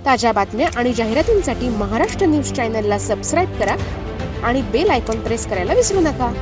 ताज्या बातम्या आणि जाहिरातींसाठी महाराष्ट्र न्यूज चॅनलला सबस्क्राईब करा आणि बेल आयकॉन प्रेस करायला विसरू नका।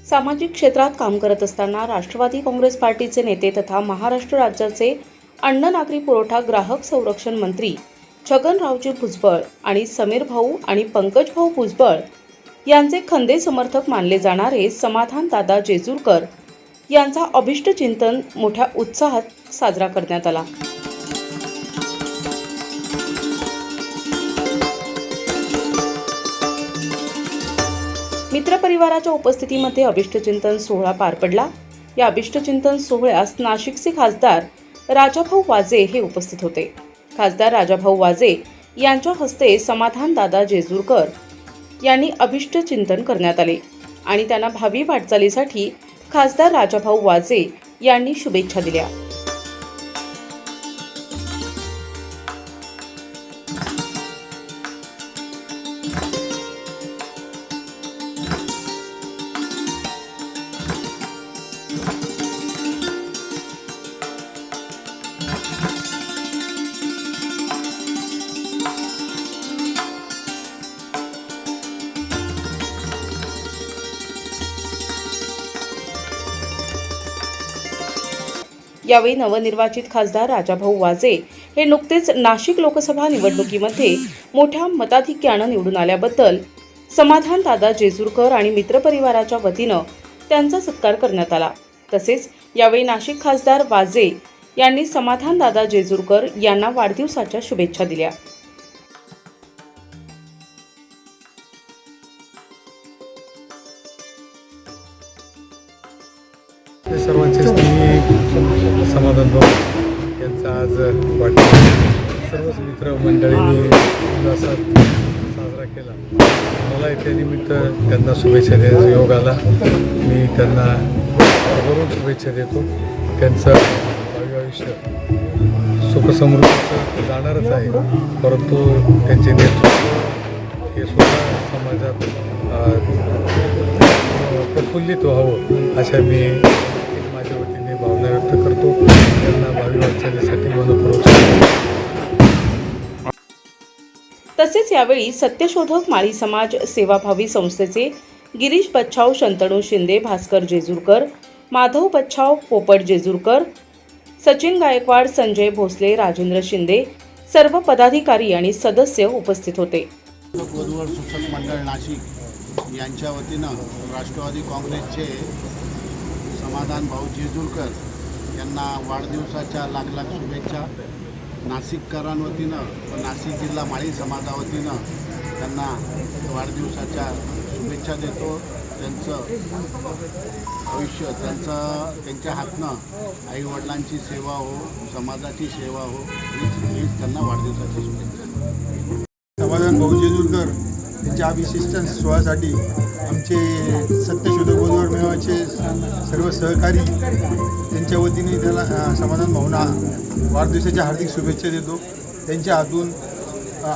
सामाजिक क्षेत्रात काम करत असताना राष्ट्रवादी काँग्रेस पार्टीचे नेते तथा महाराष्ट्र राज्याचे अन्न नागरी पुरवठा ग्राहक संरक्षण मंत्री छगनरावजी भुजबळ आणि समीर भाऊ आणि पंकज भाऊ भुजबळ यांचे खंदे समर्थक मानले जाणारे समाधान दादा जेजुरकर यांचा अभिष्ट चिंतन मोठ्या उत्साहात साजरा करण्यात आला। मित्रपरिवाराच्या उपस्थितीमध्ये अभिष्टचिंतन सोहळा पार पडला। या अभिष्टचिंतन सोहळ्यास नाशिकचे खासदार राजाभाऊ वाजे हे उपस्थित होते। खासदार राजाभाऊ वाजे यांच्या हस्ते समाधान दादा जेजुरकर यांनी अभिष्टचिंतन करण्यात आले आणि त्यांना भावी वाटचालीसाठी खासदार राजाभाऊ वाजे यांनी शुभेच्छा दिल्या। यावेळी नवनिर्वाचित खासदार राजाभाऊ वाजे हे नुकतेच नाशिक लोकसभा निवडणुकीमध्ये मोठ्या मताधिक्यानं निवडून आल्याबद्दल समाधान दादा जेजुरकर आणि मित्रपरिवाराच्या वतीनं त्यांचा सत्कार करण्यात आला। तसेच यावेळी नाशिक खासदार वाजे यांनी समाधान दादा जेजुरकर यांना वाढदिवसाच्या शुभेच्छा दिल्या। सर्वांचे समाधान भाऊ यांचा आज वाढदिवस सर्वच मित्र मंडळींनी उल्हासात साजरा केला। मलाही त्यानिमित्त त्यांना शुभेच्छा देण्याचा योग आला। मी त्यांना भरभरून शुभेच्छा देतो। त्यांचं भावी आयुष्य सुखसमृद्धीचं जाणारच आहे, परंतु त्यांचे नेतृत्व हे सुद्धा समाजात प्रफुल्लित व्हावं अशा मी माझ्या वतीने भावना व्यक्त करतो। त्यांना भावी वाटचालीसाठी मनपूर्वक तसेच यावेळी सत्यशोधक माळी समाज सेवाभावी संस्थेचे गिरीश बच्छाव, शंतनू शिंदे, भास्कर जेजुरकर, माधव बच्छाव, पोपट जेजुरकर, सचिन गायकवाड, संजय भोसले, राजेंद्र शिंदे सर्व पदाधिकारी आणि सदस्य उपस्थित होते। वधूवर सूचक मंडळ नाशिक यांच्या वतीनं राष्ट्रवादी काँग्रेसचे समाधान भाऊ जेजुरकर यांना वाढदिवसाच्या लाख लाख शुभेच्छा। नाशिककरांवतीनं व नाशिक जिल्हा माळी समाजावतीनं त्यांना वाढदिवसाच्या शुभेच्छा देतो। त्यांचं आयुष्य त्यांच्या हातनं आईवडिलांची सेवा हो, समाजाची सेवा हो, हीच त्यांना वाढदिवसाची शुभेच्छा। समाधान भाऊ जेजुरकर त्यांच्या अभिषेक सोहळ्यासाठी आमचे सत्यशोधक वधूवर मेळाव्याचे सर्व सहकारी त्यांच्या वतीने त्याला समाधान भाऊंना वाढदिवसाच्या हार्दिक शुभेच्छा देतो। त्यांच्या हातून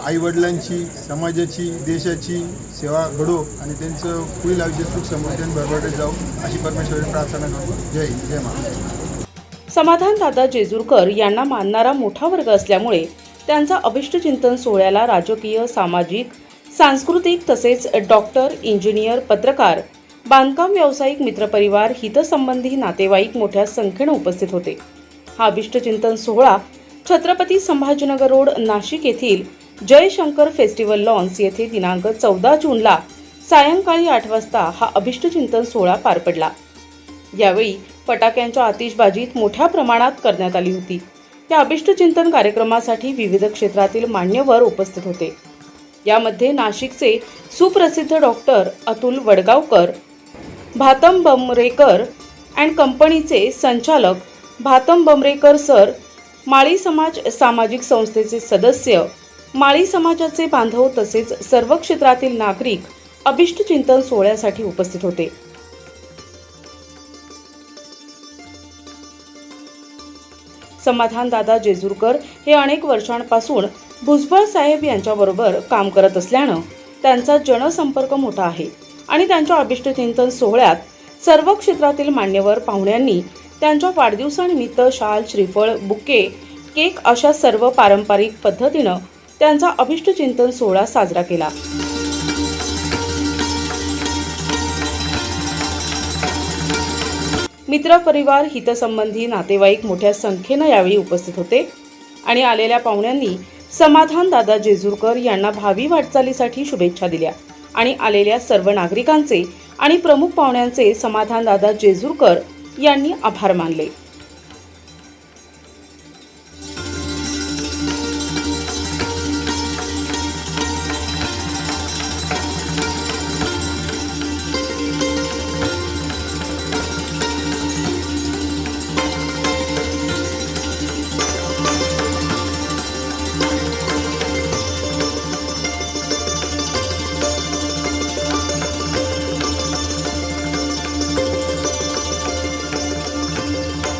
आईवडिलांची, समाजाची, देशाची सेवा घडो आणि त्यांचं पुढील आयुष्य सुख समृद्धीने भरभराटीत जाऊ अशी परमेश्वराची प्रार्थना करतो। जय हिंद, जय महाराष्ट्र। समाधान दादा जेजुरकर यांना मानणारा मोठा वर्ग असल्यामुळे त्यांचा अभिष्टचिंतन सोहळ्याला राजकीय, सामाजिक, सांस्कृतिक तसेच डॉक्टर, इंजिनियर, पत्रकार, बांधकाम व्यावसायिक, मित्रपरिवार, हितसंबंधी नातेवाईक मोठ्या संख्येने उपस्थित होते। हा अभिष्टचिंतन सोहळा छत्रपती संभाजीनगर रोड, नाशिक येथील जयशंकर फेस्टिवल लॉन्स येथे दिनांक 14 जूनला सायंकाळी 8 वाजता हा अभिष्टचिंतन सोहळा पार पडला। यावेळी फटाक्यांच्या आतिषबाजीत मोठ्या प्रमाणात करण्यात आली होती। या अभिष्टचिंतन कार्यक्रमासाठी विविध क्षेत्रातील मान्यवर उपस्थित होते। यामध्ये नाशिकचे सुप्रसिद्ध डॉक्टर अतुल वडगावकर, भातम बमरेकर अँड कंपनीचे संचालक भातम बमरेकर सर, माळी समाज सामाजिक संस्थेचे सदस्य, माळी समाजाचे बांधव तसेच सर्व क्षेत्रातील नागरिक अभिष्ट चिंतन सोहळ्यासाठी उपस्थित होते. समाधानदादा जेजुरकर हे अनेक वर्षांपासून भुजबळ साहेब यांच्याबरोबर काम करत असल्यानं त्यांचा जनसंपर्क मोठा आहे आणि त्यांच्या अभिष्ट चिंतन सोहळ्यात सर्व क्षेत्रातील मान्यवर पाहुण्यांनी त्यांच्या वाढदिवसानिमित्त शाल, श्रीफळ, बुके, केक अशा सर्व पारंपरिक पद्धतीनं त्यांचा अभिष्ट चिंतन सोहळा साजरा केला. मित्र, परिवार, हितसंबंधी, नातेवाईक मोठ्या संख्येनं यावेळी उपस्थित होते आणि आलेल्या पाहुण्यांनी समाधानदादा जेजुरकर यांना भावी वाटचालीसाठी शुभेच्छा दिल्या आणि आलेल्या सर्व नागरिकांचे आणि प्रमुख पाहुण्यांचे समाधानदादा जेजुरकर यांनी आभार मानले.